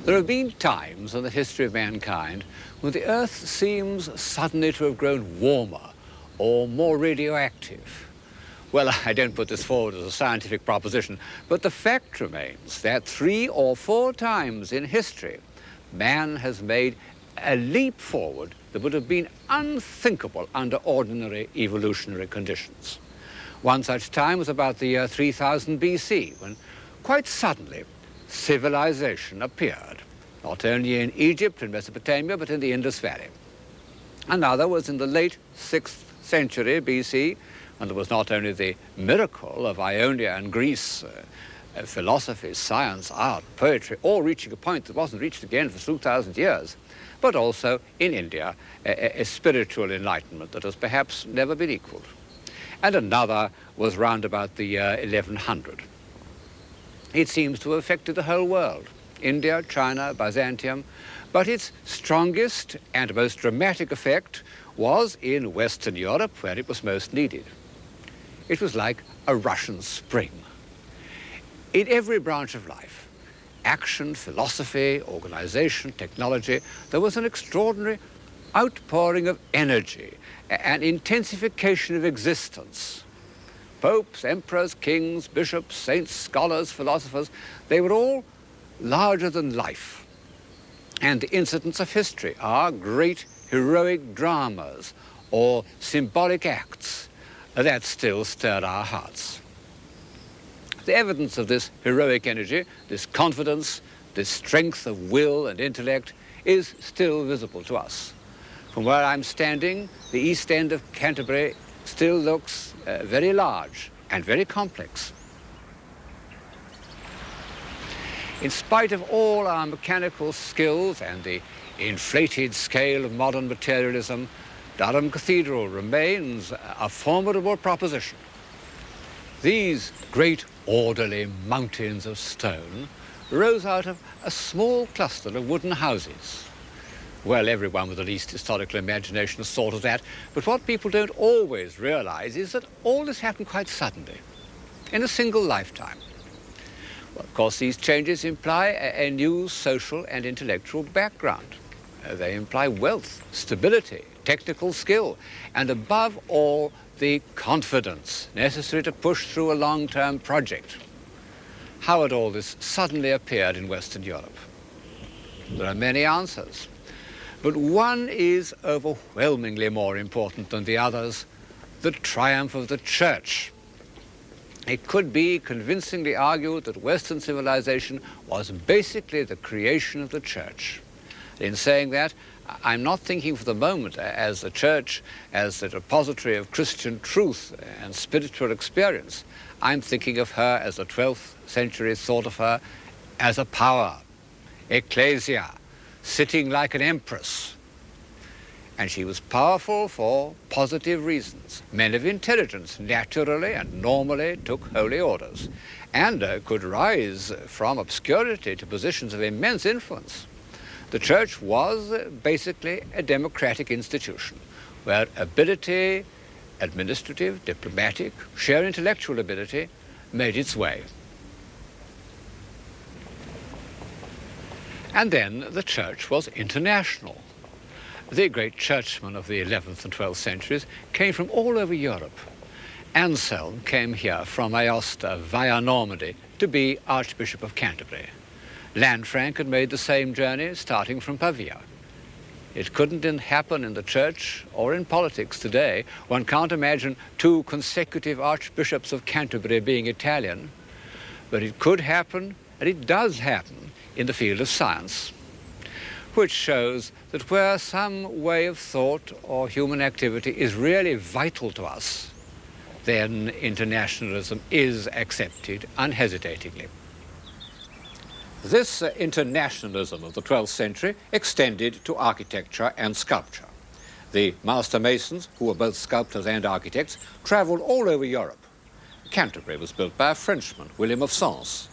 There have been times in the history of mankind when the Earth seems suddenly to have grown warmer or more radioactive. Well, I don't put this forward as a scientific proposition, but the fact remains that 3 or 4 times in history, man has made a leap forward that would have been unthinkable under ordinary evolutionary conditions. One such time was about the year 3000 BC, when quite suddenly civilization appeared, not only in Egypt and Mesopotamia, but in the Indus Valley. Another was in the late 6th century BC, and there was not only the miracle of Ionia and Greece, philosophy, science, art, poetry, all reaching a point that wasn't reached again for 2,000 years, but also in India, a spiritual enlightenment that has perhaps never been equaled. And another was round about the year 1100. It seems to have affected the whole world, India, China, Byzantium, but its strongest and most dramatic effect was in Western Europe, where it was most needed. It was like a Russian spring. In every branch of life, action, philosophy, organization, technology, there was an extraordinary outpouring of energy, an intensification of existence. Popes, emperors, kings, bishops, saints, scholars, philosophers, they were all larger than life. And the incidents of history are great heroic dramas or symbolic acts that still stir our hearts. The evidence of this heroic energy, this confidence, this strength of will and intellect is still visible to us. From where I'm standing, the east end of Canterbury still looks very large and very complex. In spite of all our mechanical skills and the inflated scale of modern materialism, Durham Cathedral remains a formidable proposition. These great orderly mountains of stone rose out of a small cluster of wooden houses. Well, everyone with the least historical imagination has thought of that, but what people don't always realize is that all this happened quite suddenly, in a single lifetime. Well, of course, these changes imply a new social and intellectual background. They imply wealth, stability, technical skill, and above all, the confidence necessary to push through a long-term project. How had all this suddenly appeared in Western Europe? There are many answers, but one is overwhelmingly more important than the others: the triumph of the Church. It could be convincingly argued that Western civilization was basically the creation of the Church. In saying that, I'm not thinking for the moment as the Church as the repository of Christian truth and spiritual experience. I'm thinking of her as the 12th century thought of her as a power, ecclesia, sitting like an empress. And she was powerful for positive reasons. Men of intelligence naturally and normally took holy orders and could rise from obscurity to positions of immense influence. The Church was basically a democratic institution where ability, administrative, diplomatic, sheer intellectual ability made its way. And then the Church was international. The great churchmen of the 11th and 12th centuries came from all over Europe. Anselm came here from Aosta via Normandy to be Archbishop of Canterbury. Lanfranc had made the same journey starting from Pavia. It couldn't happen in the church or in politics today. One can't imagine 2 consecutive archbishops of Canterbury being Italian, but it could happen, and it does happen, in the field of science, which shows that where some way of thought or human activity is really vital to us, then internationalism is accepted unhesitatingly. This internationalism of the 12th century extended to architecture and sculpture. The master masons, who were both sculptors and architects, traveled all over Europe. Canterbury was built by a Frenchman, William of Sens.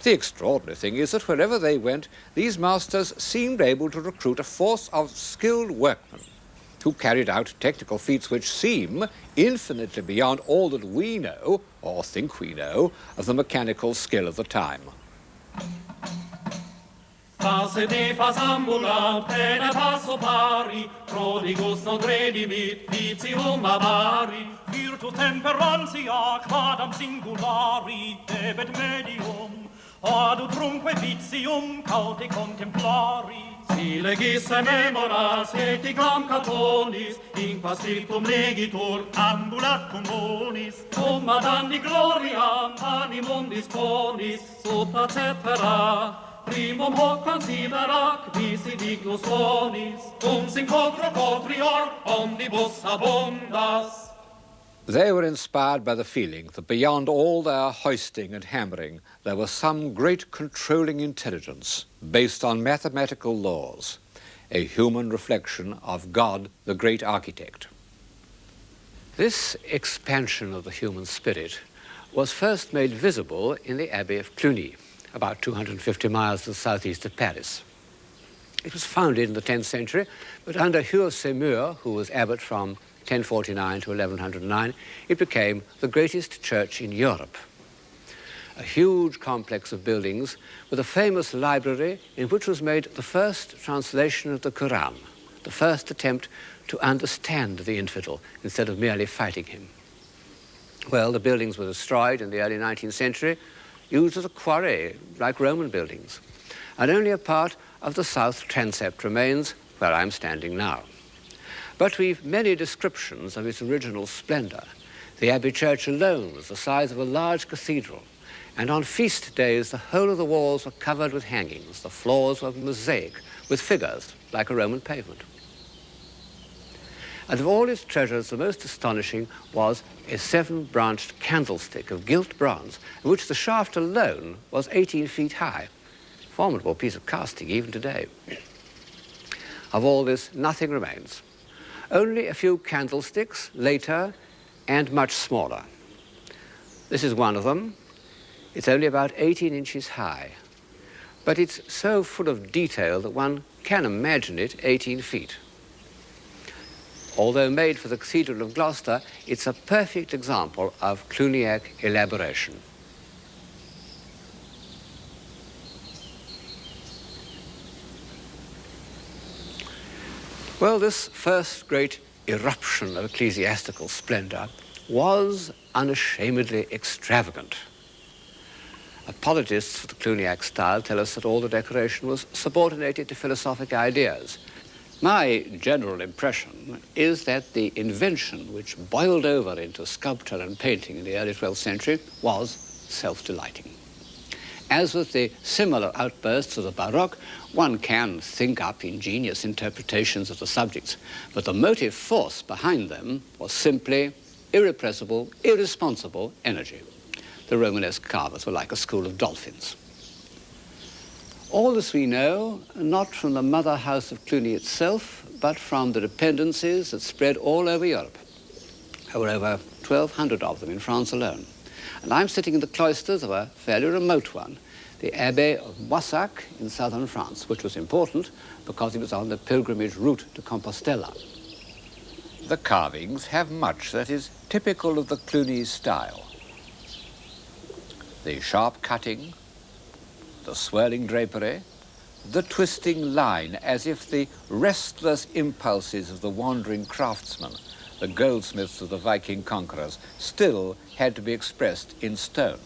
The extraordinary thing is that wherever they went, these masters seemed able to recruit a force of skilled workmen who carried out technical feats which seem infinitely beyond all that we know, or think we know, of the mechanical skill of the time. Fa sede fas ambulant, pene passo pari, prodigus non redimit, vitium avari. Virtu temperantia, quadam singulari, debet medium, ad utrumque vitium caute contemplari. Si legis memoras et iglam catonis, in quas scriptum legitur ambulat communis, cum ad anni gloriam animum disponis, supra cetera, primum hoc considerac visi dignus bonis, cum sin quotro quotrior omnibus abundas. They were inspired by the feeling that beyond all their hoisting and hammering, there was some great controlling intelligence based on mathematical laws, a human reflection of God, the great architect. This expansion of the human spirit was first made visible in the Abbey of Cluny, about 250 miles to the southeast of Paris. It was founded in the 10th century, but under Hugh Seymour, who was abbot from 1049 to 1109, it became the greatest church in Europe. A huge complex of buildings with a famous library in which was made the first translation of the Quran, the first attempt to understand the infidel instead of merely fighting him. Well, the buildings were destroyed in the early 19th century, used as a quarry, like Roman buildings, and only a part of the south transept remains where I'm standing now. But we've many descriptions of its original splendor. The Abbey Church alone was the size of a large cathedral, and on feast days the whole of the walls were covered with hangings. The floors were mosaic with figures like a Roman pavement. And of all its treasures, the most astonishing was a 7-branched candlestick of gilt bronze, in which the shaft alone was 18 feet high. Formidable piece of casting even today. Of all this, nothing remains. Only a few candlesticks later and much smaller. This is one of them. It's only about 18 inches high, but it's so full of detail that one can imagine it 18 feet. Although made for the Cathedral of Gloucester, it's a perfect example of Cluniac elaboration. Well, this first great eruption of ecclesiastical splendor was unashamedly extravagant. Apologists for the Cluniac style tell us that all the decoration was subordinated to philosophic ideas. My general impression is that the invention which boiled over into sculpture and painting in the early 12th century was self-delighting. As with the similar outbursts of the Baroque, one can think up ingenious interpretations of the subjects, but the motive force behind them was simply irrepressible, irresponsible energy. The Romanesque carvers were like a school of dolphins. All this we know, not from the mother house of Cluny itself, but from the dependencies that spread all over Europe. There were over 1,200 of them in France alone. And I'm sitting in the cloisters of a fairly remote one, the Abbey of Moissac in southern France, which was important because it was on the pilgrimage route to Compostela. The carvings have much that is typical of the Cluny style. The sharp cutting, the swirling drapery, the twisting line, as if the restless impulses of the wandering craftsman, the goldsmiths of the Viking conquerors, still had to be expressed in stone.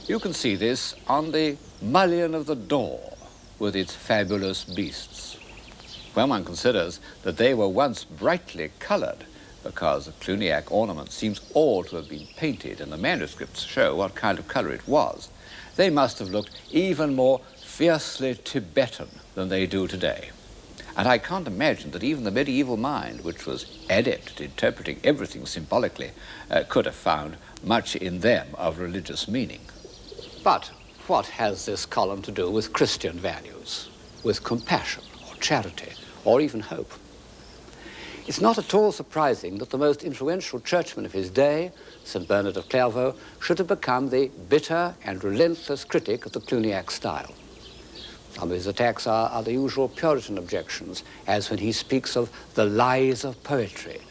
You can see this on the mullion of the door with its fabulous beasts. When one considers that they were once brightly colored, because the Cluniac ornament seems all to have been painted, and the manuscripts show what kind of color it was, they must have looked even more fiercely Tibetan than they do today. And I can't imagine that even the medieval mind, which was adept at interpreting everything symbolically, could have found much in them of religious meaning. But what has this column to do with Christian values, with compassion or charity or even hope? It's not at all surprising that the most influential churchman of his day, St. Bernard of Clairvaux, should have become the bitter and relentless critic of the Cluniac style. Some of his attacks are the usual Puritan objections, as when he speaks of the lies of poetry,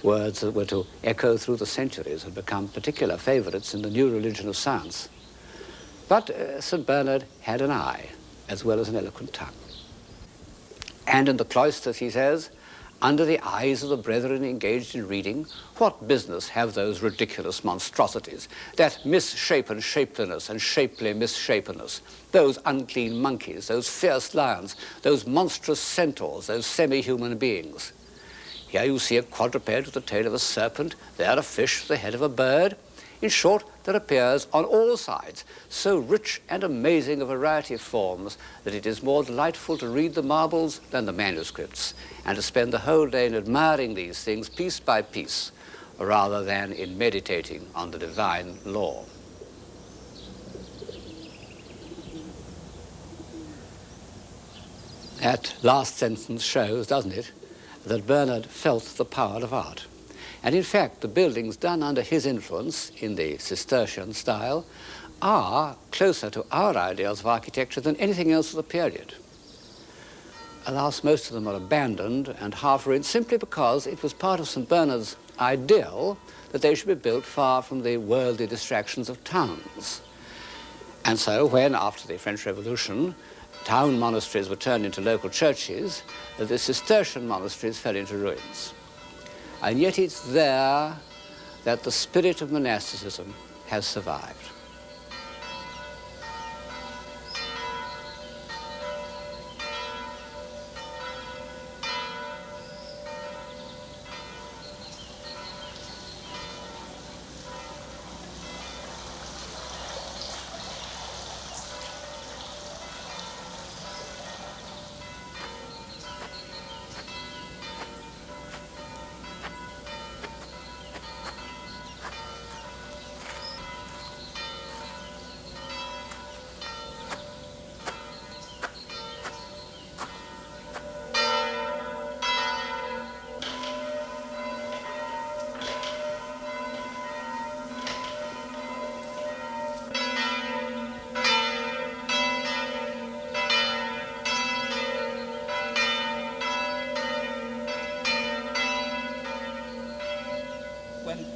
words that were to echo through the centuries and become particular favorites in the new religion of science. But St. Bernard had an eye, as well as an eloquent tongue. And in the cloisters, he says, under the eyes of the brethren engaged in reading, what business have those ridiculous monstrosities, that misshapen shapeliness and shapely misshapenness, those unclean monkeys, those fierce lions, those monstrous centaurs, those semi-human beings? Here you see a quadruped with the tail of a serpent, there a fish with the head of a bird. In short, there appears on all sides so rich and amazing a variety of forms that it is more delightful to read the marbles than the manuscripts, and to spend the whole day in admiring these things piece by piece, rather than in meditating on the divine law. That last sentence shows, doesn't it, that Bernard felt the power of art. And in fact, the buildings done under his influence in the Cistercian style are closer to our ideals of architecture than anything else of the period. Alas, most of them are abandoned and half ruined simply because it was part of St. Bernard's ideal that they should be built far from the worldly distractions of towns. And so when, after the French Revolution, town monasteries were turned into local churches, the Cistercian monasteries fell into ruins. And yet it's there that the spirit of monasticism has survived.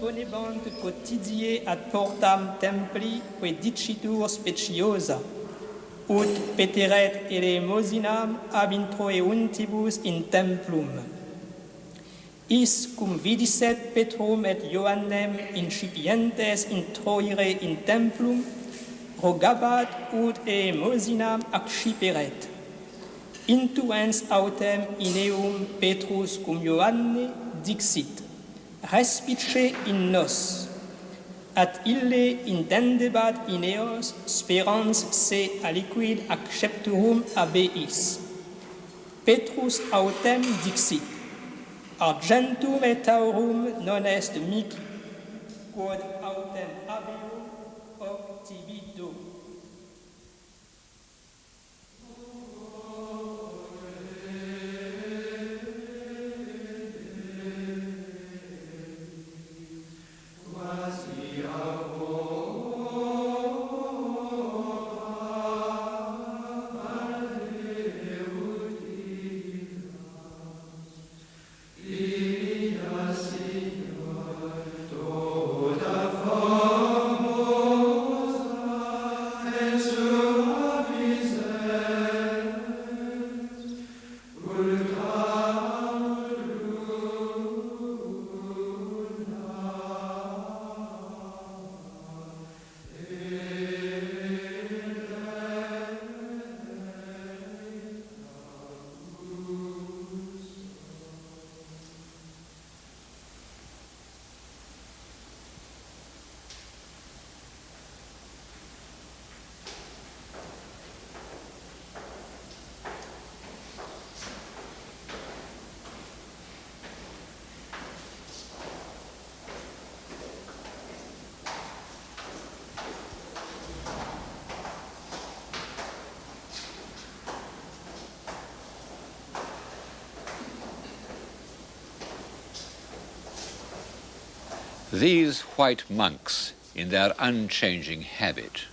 Ponebant quotidie ad portam templi que dicitur speciosa, ut peteret elemosinam ab introeuntibus in templum. Is cum vidisset Petrum et Ioannem incipientes introire in templum, rogabat ut elemosinam acciperet. Intuens autem in eum Petrus cum Ioanne dixit: respice in nos, at ille intendebat in eos sperans se aliquid accepturum abeis. Petrus autem dixit: argentum et aurum non est mihi, quod autem abeum obtibido. These white monks in their unchanging habit,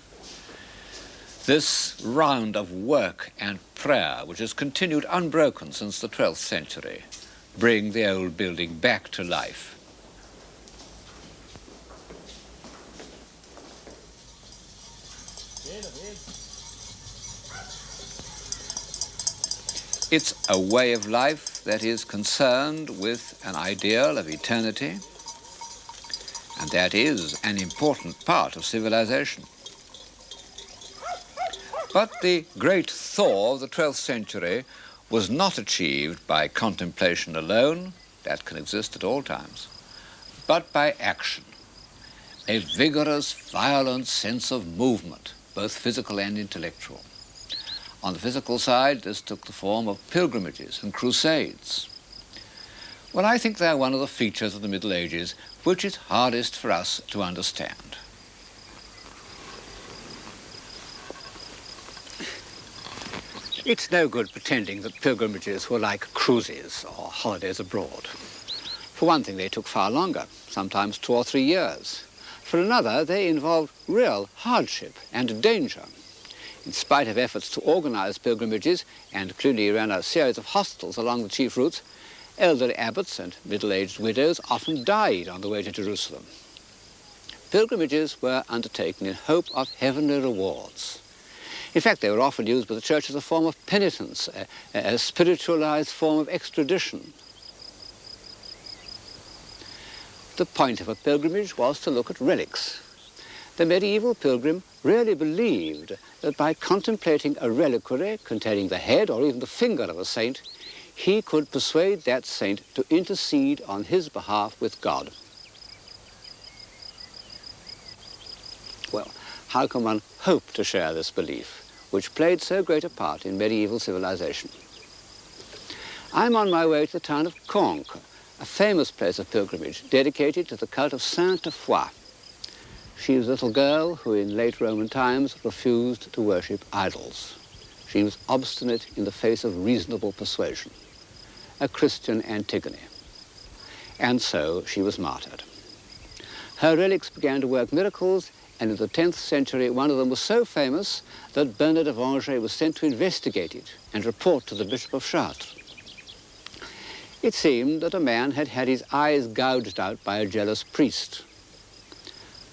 this round of work and prayer which has continued unbroken since the 12th century, bring the old building back to life. It's a way of life that is concerned with an ideal of eternity, and that is an important part of civilization. But the great thaw of the 12th century was not achieved by contemplation alone, that can exist at all times, but by action, a vigorous, violent sense of movement, both physical and intellectual. On the physical side, this took the form of pilgrimages and crusades. Well, I think they're one of the features of the Middle Ages which is hardest for us to understand. It's no good pretending that pilgrimages were like cruises or holidays abroad. For one thing, they took far longer, sometimes 2 or 3 years. For another, they involved real hardship and danger. In spite of efforts to organize pilgrimages, and Cluny ran a series of hostels along the chief routes, elderly abbots and middle-aged widows often died on the way to Jerusalem. Pilgrimages were undertaken in hope of heavenly rewards. In fact, they were often used by the church as a form of penitence, a spiritualized form of extradition. The point of a pilgrimage was to look at relics. The medieval pilgrim really believed that by contemplating a reliquary containing the head or even the finger of a saint, he could persuade that saint to intercede on his behalf with God. Well, how can one hope to share this belief, which played so great a part in medieval civilization? I'm on my way to the town of Conques, a famous place of pilgrimage dedicated to the cult of Sainte Foy. She was a little girl who in late Roman times refused to worship idols. She was obstinate in the face of reasonable persuasion, a Christian Antigone. And so she was martyred. Her relics began to work miracles, and in the 10th century, one of them was so famous that Bernard of Angers was sent to investigate it and report to the Bishop of Chartres. It seemed that a man had had his eyes gouged out by a jealous priest.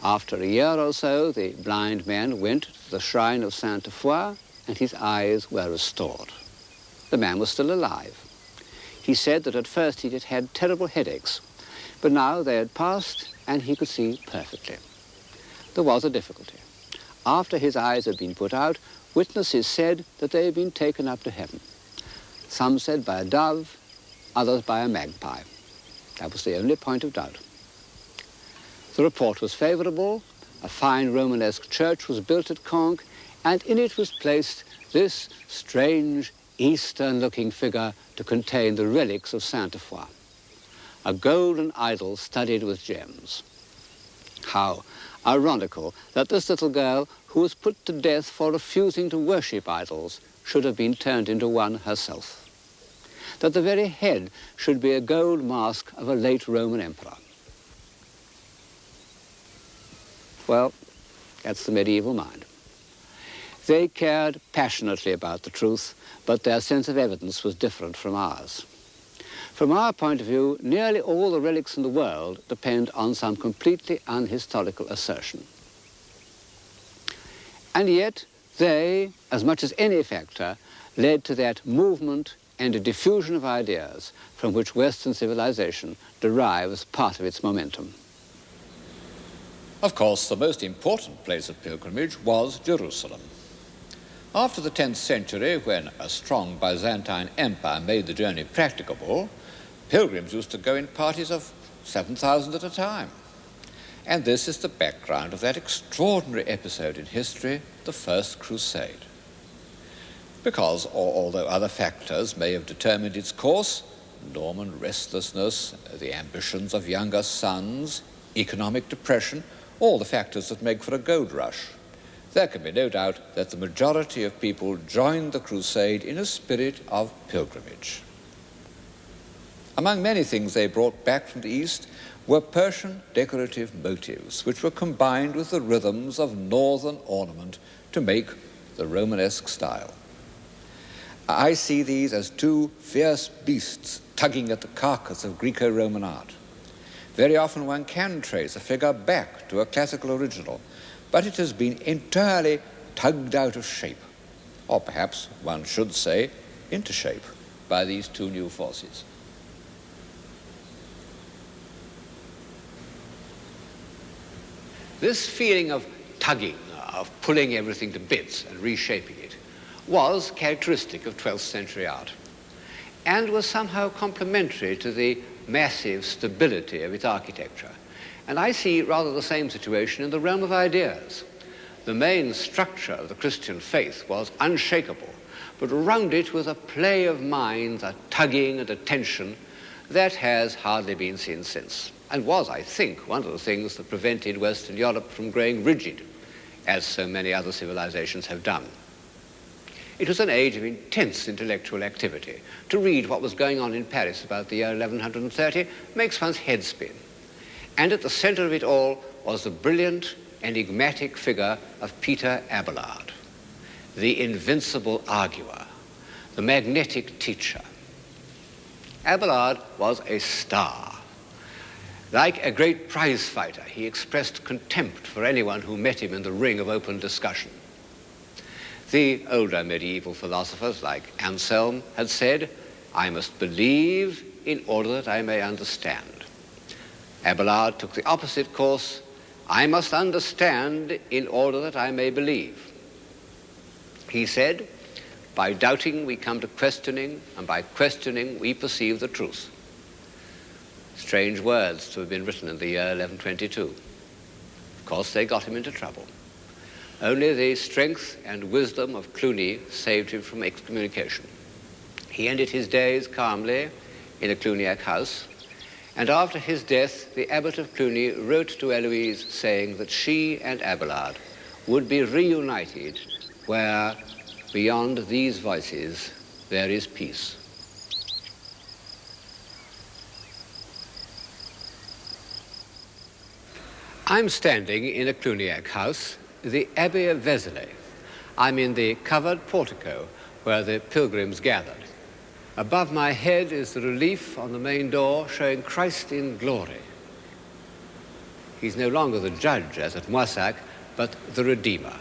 After a year or so, the blind man went to the shrine of Sainte Foy, and his eyes were restored. The man was still alive. He said that at first he had had terrible headaches, but now they had passed and he could see perfectly. There was a difficulty. After his eyes had been put out, witnesses said that they had been taken up to heaven. Some said by a dove, others by a magpie. That was the only point of doubt. The report was favorable. A fine Romanesque church was built at Conques, and in it was placed this strange Eastern-looking figure to contain the relics of Sainte Foy, a golden idol studded with gems. How ironical that this little girl, who was put to death for refusing to worship idols, should have been turned into one herself. That the very head should be a gold mask of a late Roman emperor. Well, that's the medieval mind. They cared passionately about the truth, but their sense of evidence was different from ours. From our point of view, nearly all the relics in the world depend on some completely unhistorical assertion. And yet, they, as much as any factor, led to that movement and a diffusion of ideas from which Western civilization derives part of its momentum. Of course, the most important place of pilgrimage was Jerusalem. After the 10th century, when a strong Byzantine empire made the journey practicable, pilgrims used to go in parties of 7,000 at a time. And this is the background of that extraordinary episode in history, the First Crusade. Because, although other factors may have determined its course, Norman restlessness, the ambitions of younger sons, economic depression, all the factors that make for a gold rush, there can be no doubt that the majority of people joined the crusade in a spirit of pilgrimage. Among many things they brought back from the East were Persian decorative motifs, which were combined with the rhythms of northern ornament to make the Romanesque style. I see these as two fierce beasts tugging at the carcass of Greco-Roman art. Very often one can trace a figure back to a classical original, but it has been entirely tugged out of shape, or perhaps one should say into shape. by these two new forces. This feeling of tugging, of pulling everything to bits and reshaping it, was characteristic of 12th century art and was somehow complementary to the massive stability of its architecture. And I see rather the same situation in the realm of ideas. The main structure of the Christian faith was unshakable, but around it was a play of minds, a tugging and a tension that has hardly been seen since, and was, I think, one of the things that prevented Western Europe from growing rigid, as so many other civilizations have done. It was an age of intense intellectual activity. To read what was going on in Paris about the year 1130 makes one's head spin. And at the center of it all was the brilliant, enigmatic figure of Peter Abelard, the invincible arguer, the magnetic teacher. Abelard was a star. Like a great prize fighter, he expressed contempt for anyone who met him in the ring of open discussion. The older medieval philosophers, like Anselm, had said, "I must believe in order that I may understand." Abelard took the opposite course. "I must understand in order that I may believe." He said, "By doubting we come to questioning, and by questioning we perceive the truth." Strange words to have been written in the year 1122. Of course, they got him into trouble. Only the strength and wisdom of Cluny saved him from excommunication. He ended his days calmly in a Cluniac house, and after his death, the abbot of Cluny wrote to Eloise saying that she and Abelard would be reunited where, beyond these voices, there is peace. I'm standing in a Cluniac house, the Abbey of Vézelay. I'm in the covered portico where the pilgrims gathered. Above my head is the relief on the main door showing Christ in glory. He's no longer the judge, as at Moissac, but the Redeemer.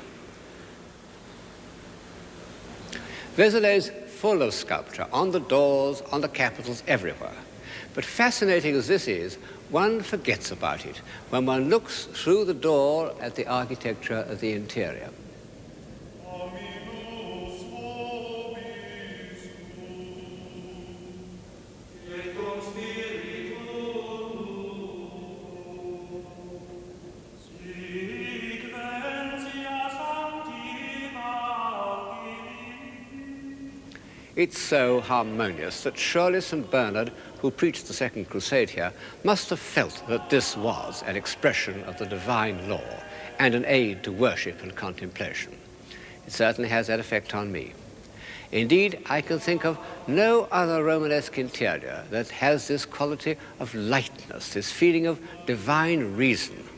Vézelay's full of sculpture, on the doors, on the capitals, everywhere. But fascinating as this is, one forgets about it when one looks through the door at the architecture of the interior. It's so harmonious that surely St. Bernard, who preached the Second Crusade here, must have felt that this was an expression of the divine law and an aid to worship and contemplation. It certainly has that effect on me. Indeed, I can think of no other Romanesque interior that has this quality of lightness, this feeling of divine reason.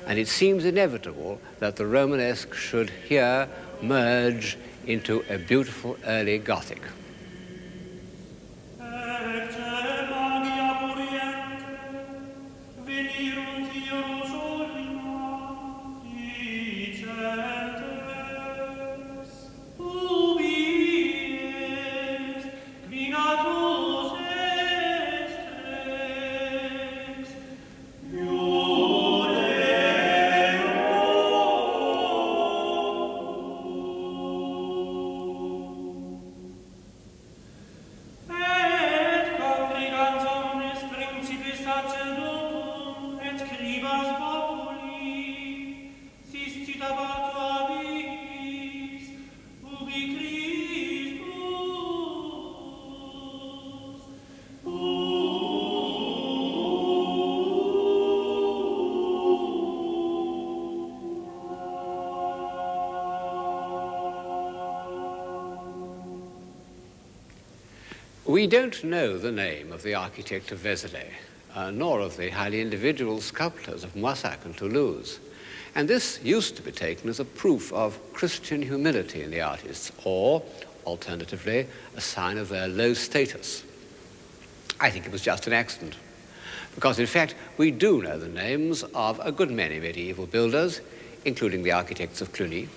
And it seems inevitable that the Romanesque should here merge into a beautiful early Gothic. We don't know the name of the architect of Vézelay, nor of the highly individual sculptors of Moissac and Toulouse. And this used to be taken as a proof of Christian humility in the artists, or, alternatively, a sign of their low status. I think it was just an accident, because in fact we do know the names of a good many medieval builders, including the architects of Cluny,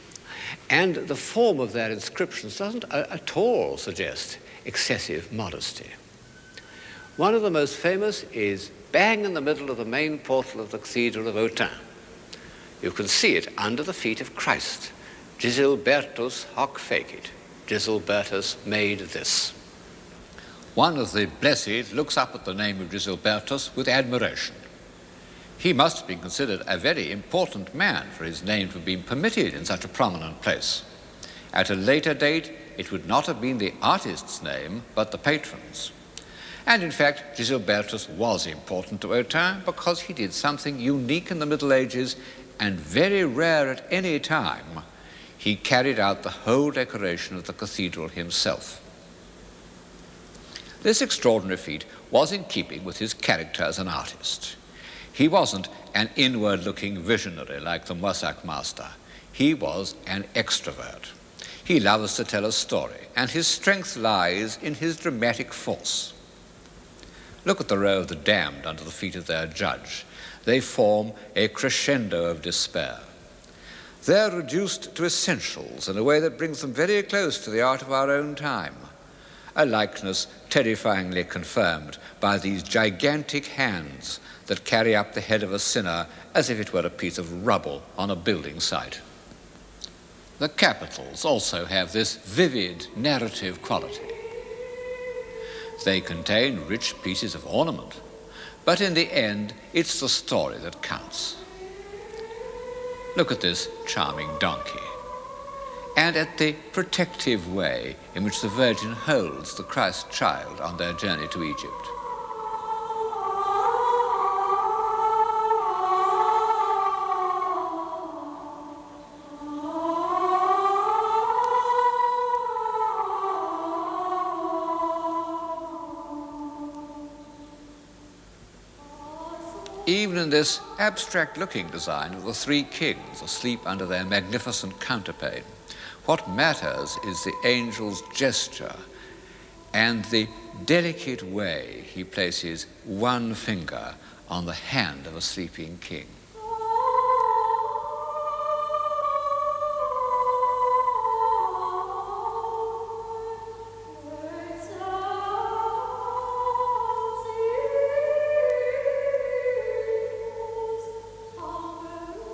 And the form of their inscriptions doesn't at all suggest excessive modesty. One of the most famous is bang in the middle of the main portal of the Cathedral of Autun. You can see it under the feet of Christ. Gisilbertus hoc fecit. Gisilbertus made this. One of the blessed looks up at the name of Gisilbertus with admiration. He must have been considered a very important man for his name to have been permitted in such a prominent place. At a later date, it would not have been the artist's name, but the patron's. And in fact, Gisilbertus was important to Autun because he did something unique in the Middle Ages and very rare at any time. He carried out the whole decoration of the cathedral himself. This extraordinary feat was in keeping with his character as an artist. He wasn't an inward-looking visionary like the Mossack master. He was an extrovert. He loves to tell a story, and his strength lies in his dramatic force. Look at the row of the damned under the feet of their judge. They form a crescendo of despair. They're reduced to essentials in a way that brings them very close to the art of our own time, a likeness terrifyingly confirmed by these gigantic hands that carry up the head of a sinner as if it were a piece of rubble on a building site. The capitals also have this vivid narrative quality. They contain rich pieces of ornament, but in the end, it's the story that counts. Look at this charming donkey, and at the protective way in which the Virgin holds the Christ child on their journey to Egypt. Even in this abstract-looking design of the three kings asleep under their magnificent counterpane, what matters is the angel's gesture and the delicate way he places one finger on the hand of a sleeping king.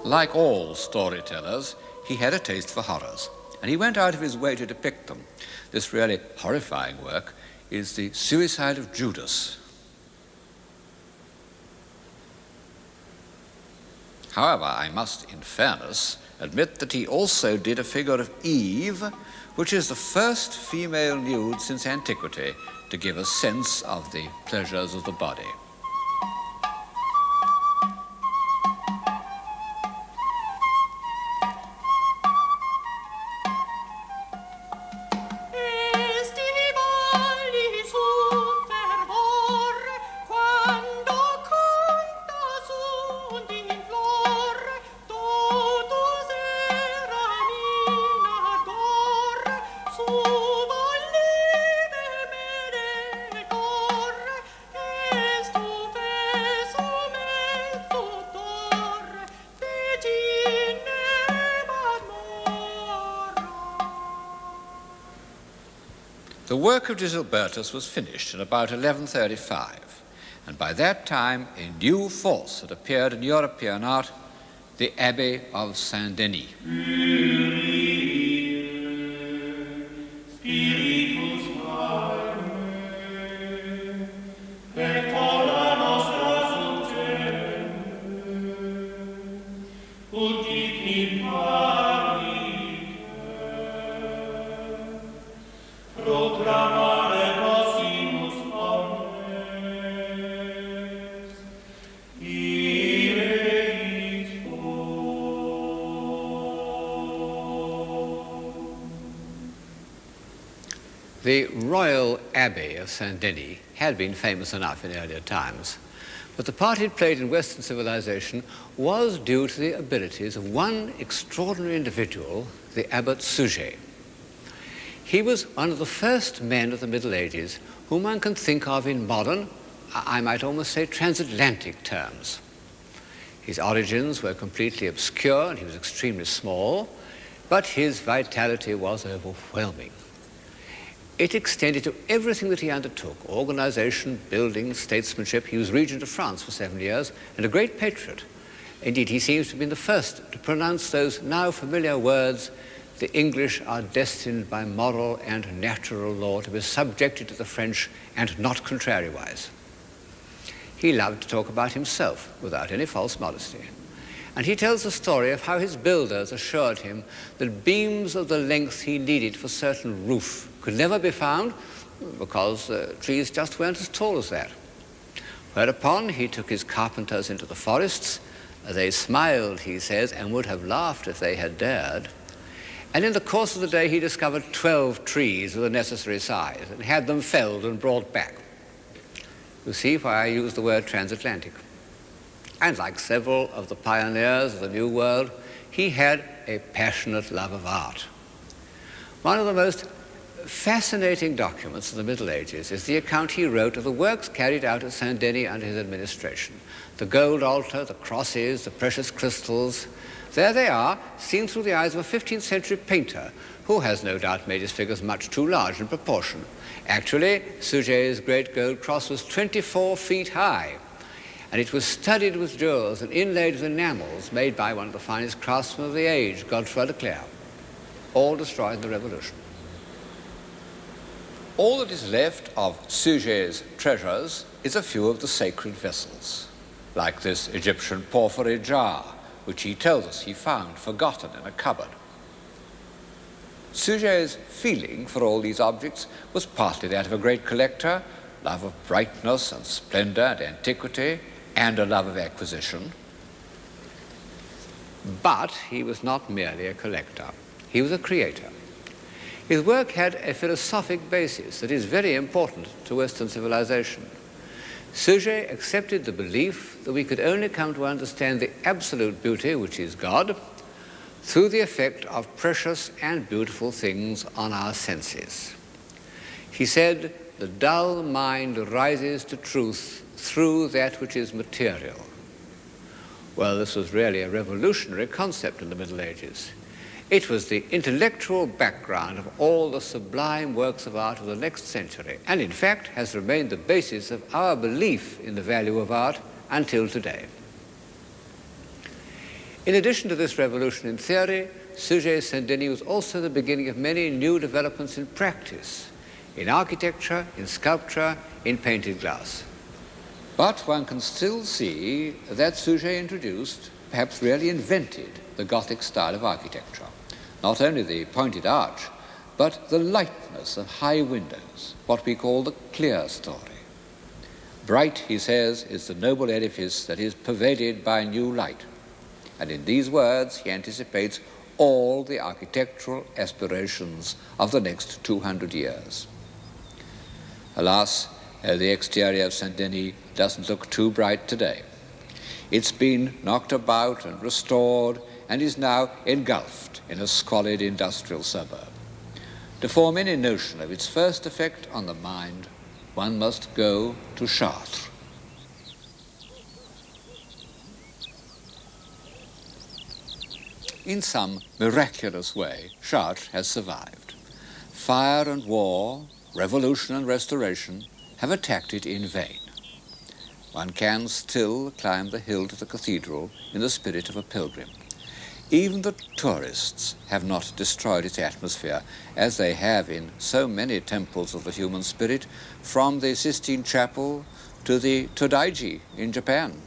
Like all storytellers, he had a taste for horrors, and he went out of his way to depict them. This really horrifying work is the Suicide of Judas. However, I must, in fairness, admit that he also did a figure of Eve, which is the first female nude since antiquity to give a sense of the pleasures of the body. The work of Gisilbertus was finished in about 1135, and by that time a new force had appeared in European art, the Abbey of Saint-Denis. The Royal Abbey of Saint-Denis had been famous enough in earlier times, but the part it played in Western civilization was due to the abilities of one extraordinary individual, the Abbot Suger. He was one of the first men of the Middle Ages whom one can think of in modern, I might almost say transatlantic terms. His origins were completely obscure and he was extremely small, But his vitality was overwhelming. It extended to everything that he undertook: organization, building, statesmanship. He was regent of France for 7 years and a great patriot. Indeed, he seems to have been the first to pronounce those now familiar words: "The English are destined by moral and natural law to be subjected to the French, and not contrariwise." He loved to talk about himself without any false modesty. And he tells the story of how his builders assured him that beams of the length he needed for certain roof could never be found because trees just weren't as tall as that. Whereupon he took his carpenters into the forests. They smiled, he says, and would have laughed if they had dared. And in the course of the day he discovered 12 trees of the necessary size and had them felled and brought back. You see why I use the word transatlantic. And like several of the pioneers of the New World, he had a passionate love of art. One of the most fascinating documents of the Middle Ages is the account he wrote of the works carried out at Saint-Denis under his administration. The gold altar, the crosses, the precious crystals. There they are, seen through the eyes of a 15th century painter who has no doubt made his figures much too large in proportion. Actually, Suger's great gold cross was 24 feet high, and it was studded with jewels and inlaid with enamels made by one of the finest craftsmen of the age, Godefroy Leclerc, all destroyed in the Revolution. All that is left of Suger's treasures is a few of the sacred vessels, like this Egyptian porphyry jar, which he tells us he found forgotten in a cupboard. Suger's feeling for all these objects was partly that of a great collector, love of brightness and splendor and antiquity, and a love of acquisition. But he was not merely a collector. He was a creator. His work had a philosophic basis that is very important to Western civilization. Suger accepted the belief that we could only come to understand the absolute beauty, which is God, through the effect of precious and beautiful things on our senses. He said, "The dull mind rises to truth through that which is material." Well, this was really a revolutionary concept in the Middle Ages. It was the intellectual background of all the sublime works of art of the next century, and in fact has remained the basis of our belief in the value of art until today. In addition to this revolution in theory, Suger's Saint-Denis was also the beginning of many new developments in practice, in architecture, in sculpture, in painted glass. But one can still see that Suger introduced, perhaps really invented, the Gothic style of architecture. Not only the pointed arch, but the lightness of high windows, what we call the clear story. Bright, he says, is the noble edifice that is pervaded by new light. And in these words, he anticipates all the architectural aspirations of the next 200 years. Alas, the exterior of Saint-Denis doesn't look too bright today. It's been knocked about and restored and is now engulfed in a squalid industrial suburb. To form any notion of its first effect on the mind, one must go to Chartres. In some miraculous way, Chartres has survived. Fire and war, revolution and restoration have attacked it in vain. One can still climb the hill to the cathedral in the spirit of a pilgrim. Even the tourists have not destroyed its atmosphere, as they have in so many temples of the human spirit, from the Sistine Chapel to the Todaiji in Japan.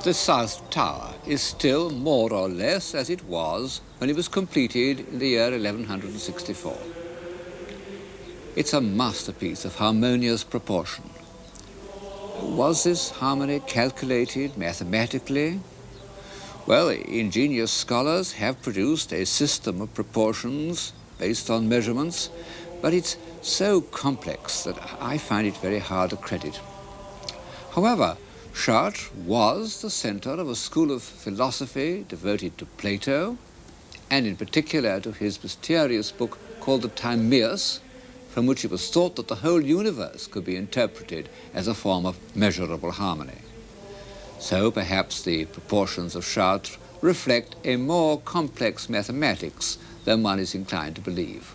The South Tower is still more or less as it was when it was completed in the year 1164. It's a masterpiece of harmonious proportion. Was this harmony calculated mathematically? Well, ingenious scholars have produced a system of proportions based on measurements, but it's so complex that I find it very hard to credit. However, Chartres was the center of a school of philosophy devoted to Plato and in particular to his mysterious book called the Timaeus, from which it was thought that the whole universe could be interpreted as a form of measurable harmony. So perhaps the proportions of Chartres reflect a more complex mathematics than one is inclined to believe.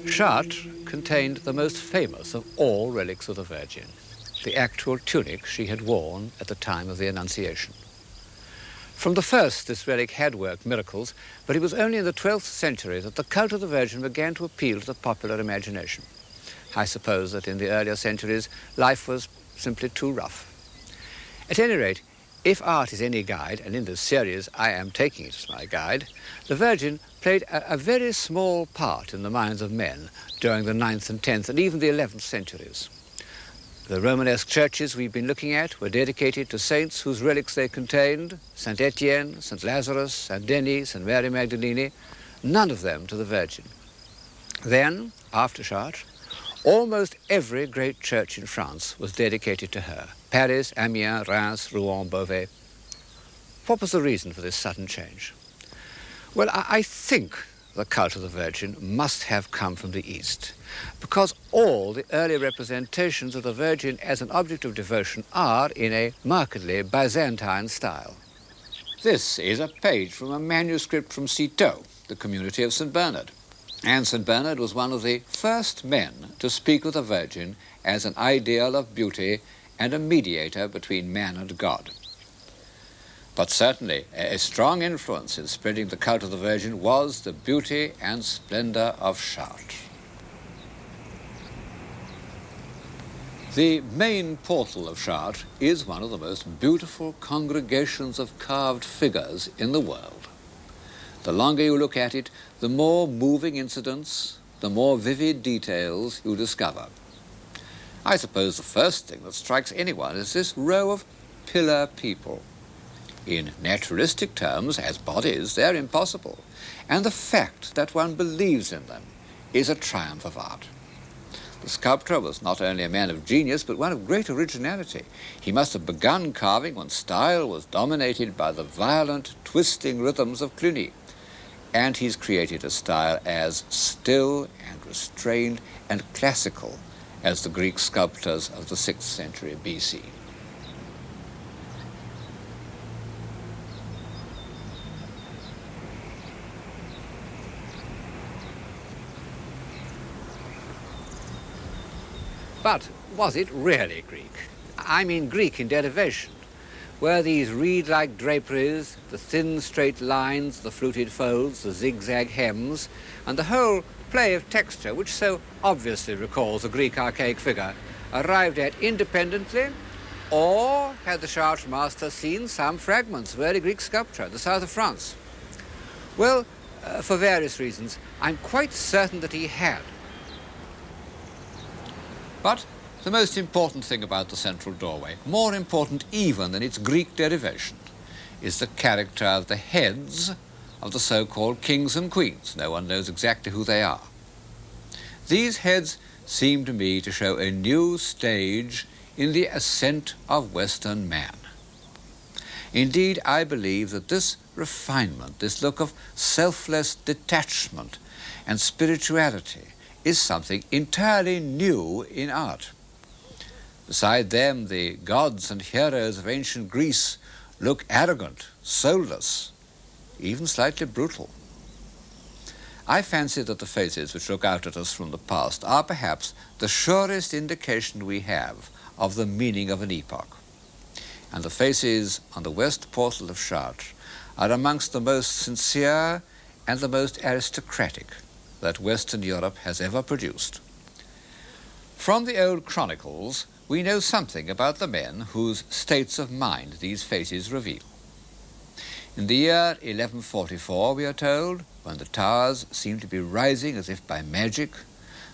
Chartres contained the most famous of all relics of the Virgin, the actual tunic she had worn at the time of the Annunciation. From the first, this relic had worked miracles, but it was only in the 12th century that the cult of the Virgin began to appeal to the popular imagination. I suppose that in the earlier centuries, life was simply too rough. At any rate, if art is any guide, and in this series I am taking it as my guide, the Virgin played a very small part in the minds of men during the 9th and 10th and even the 11th centuries. The Romanesque churches we've been looking at were dedicated to saints whose relics they contained, Saint Etienne, Saint Lazarus, Saint Denis, Saint Mary Magdalene, none of them to the Virgin. Then, after Chartres, almost every great church in France was dedicated to her. Paris, Amiens, Reims, Rouen, Beauvais. What was the reason for this sudden change? Well, I think the cult of the Virgin must have come from the East, because all the early representations of the Virgin as an object of devotion are in a markedly Byzantine style. This is a page from a manuscript from Citeaux, the community of St. Bernard. And St. Bernard was one of the first men to speak of the Virgin as an ideal of beauty and a mediator between man and God. But certainly a strong influence in spreading the cult of the Virgin was the beauty and splendor of Chartres. The main portal of Chartres is one of the most beautiful congregations of carved figures in the world. The longer you look at it, the more moving incidents, the more vivid details you discover. I suppose the first thing that strikes anyone is this row of pillar people. In naturalistic terms, as bodies, they're impossible, and the fact that one believes in them is a triumph of art. The sculptor was not only a man of genius, but one of great originality. He must have begun carving when style was dominated by the violent, twisting rhythms of Cluny, and he's created a style as still and restrained and classical as the Greek sculptors of the 6th century BC. But was it really Greek? I mean Greek in derivation. Were these reed-like draperies, the thin straight lines, the fluted folds, the zigzag hems, and the whole play of texture, which so obviously recalls a Greek archaic figure, arrived at independently, or had the Chartres master seen some fragments of early Greek sculpture in the south of France? Well, for various reasons, I'm quite certain that he had. But the most important thing about the central doorway, more important even than its Greek derivation, is the character of the heads of the so-called kings and queens. No one knows exactly who they are. These heads seem to me to show a new stage in the ascent of Western man. Indeed, I believe that this refinement, this look of selfless detachment and spirituality is something entirely new in art. Beside them, the gods and heroes of ancient Greece look arrogant, soulless, even slightly brutal. I fancy that the faces which look out at us from the past are perhaps the surest indication we have of the meaning of an epoch. And the faces on the west portal of Chartres are amongst the most sincere and the most aristocratic that Western Europe has ever produced. From the old chronicles, we know something about the men whose states of mind these faces reveal. In the year 1144, we are told, when the towers seemed to be rising as if by magic,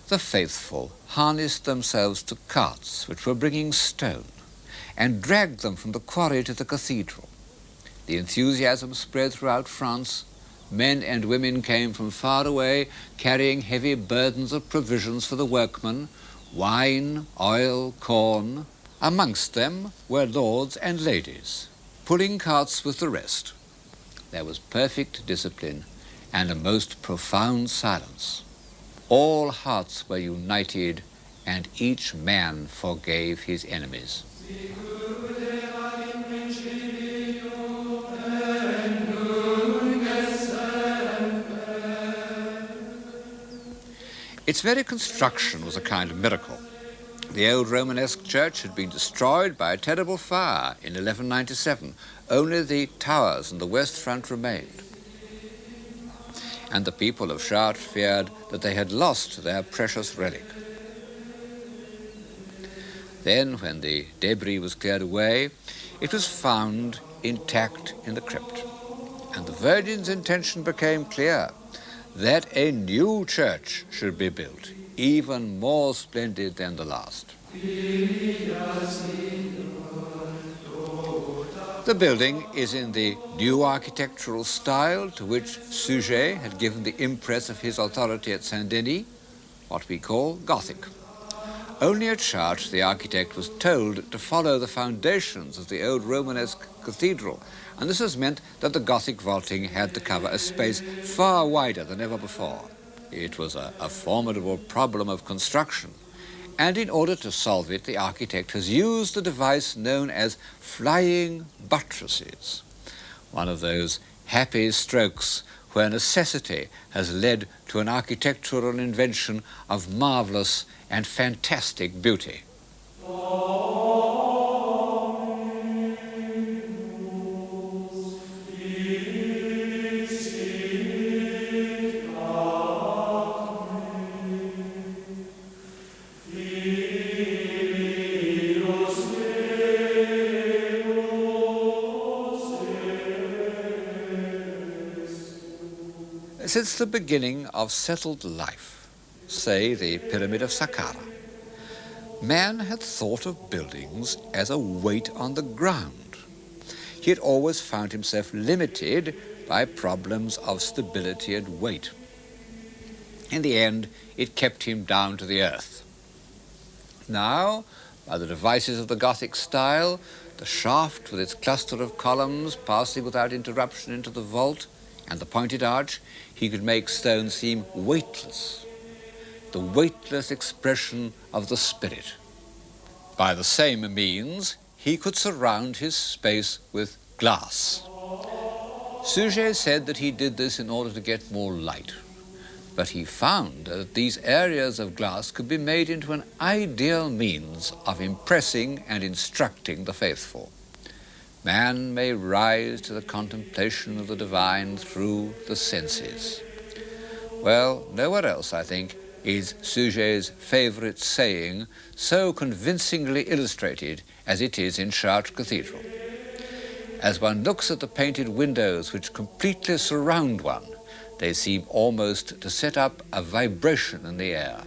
the faithful harnessed themselves to carts which were bringing stone and dragged them from the quarry to the cathedral. The enthusiasm spread throughout France. Men and women came from far away, carrying heavy burdens of provisions for the workmen, wine, oil, corn. Amongst them were lords and ladies, pulling carts with the rest. There was perfect discipline and a most profound silence. All hearts were united, and each man forgave his enemies. Its very construction was a kind of miracle. The old Romanesque church had been destroyed by a terrible fire in 1197. Only the towers and the west front remained. And the people of Chartres feared that they had lost their precious relic. Then, when the debris was cleared away, it was found intact in the crypt. And the Virgin's intention became clear, that a new church should be built, even more splendid than the last. The building is in the new architectural style to which Suger had given the impress of his authority at Saint-Denis, what we call Gothic. Only at Chartres the architect was told to follow the foundations of the old Romanesque cathedral, and this has meant that the Gothic vaulting had to cover a space far wider than ever before. It was a formidable problem of construction, and in order to solve it, the architect has used the device known as flying buttresses, one of those happy strokes where necessity has led to an architectural invention of marvelous and fantastic beauty. Since the beginning of settled life, say the Pyramid of Saqqara, man had thought of buildings as a weight on the ground. He had always found himself limited by problems of stability and weight. In the end, it kept him down to the earth. Now, by the devices of the Gothic style, the shaft with its cluster of columns passing without interruption into the vault, and the pointed arch, he could make stone seem weightless, the weightless expression of the spirit. By the same means, he could surround his space with glass. Suger said that he did this in order to get more light, but he found that these areas of glass could be made into an ideal means of impressing and instructing the faithful. Man may rise to the contemplation of the divine through the senses. Well, nowhere else, I think, is Suger's favorite saying so convincingly illustrated as it is in Chartres Cathedral. As one looks at the painted windows which completely surround one, they seem almost to set up a vibration in the air.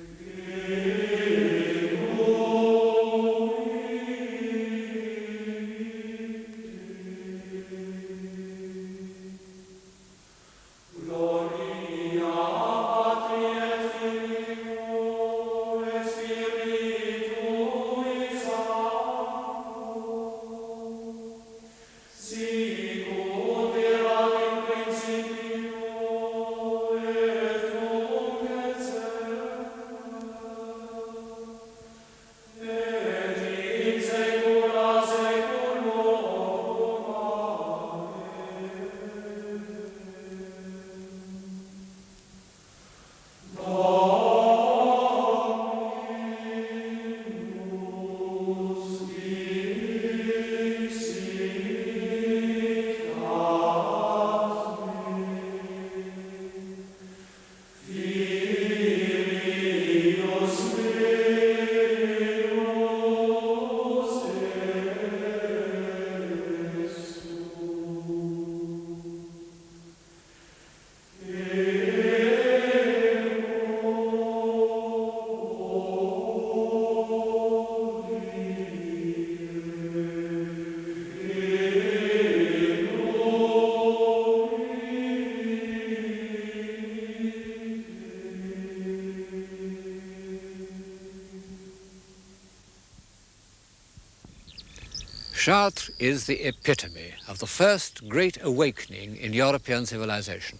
Chartres is the epitome of the first great awakening in European civilization.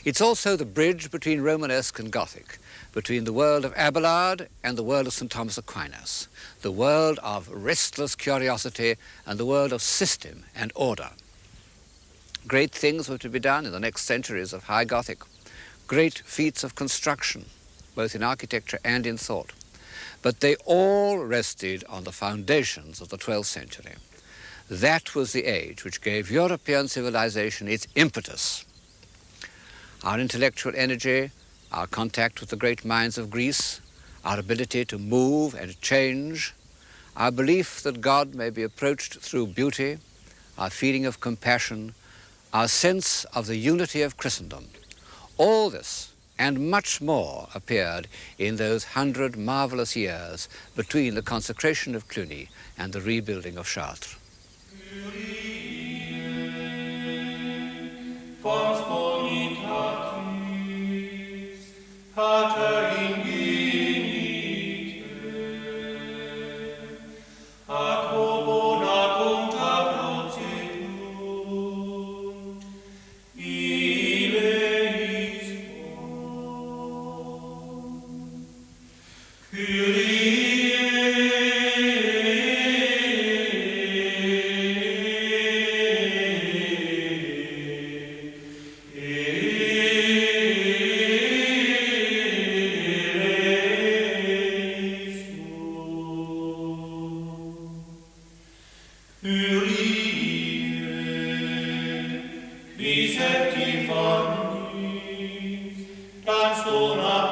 It's also the bridge between Romanesque and Gothic, between the world of Abelard and the world of St. Thomas Aquinas, the world of restless curiosity and the world of system and order. Great things were to be done in the next centuries of High Gothic, great feats of construction, both in architecture and in thought. But they all rested on the foundations of the 12th century. That was the age which gave European civilization its impetus. Our intellectual energy, our contact with the great minds of Greece, our ability to move and change, our belief that God may be approached through beauty, our feeling of compassion, our sense of the unity of Christendom, all this and much more appeared in those 100 marvelous years between the consecration of Cluny and the rebuilding of Chartres. Canzona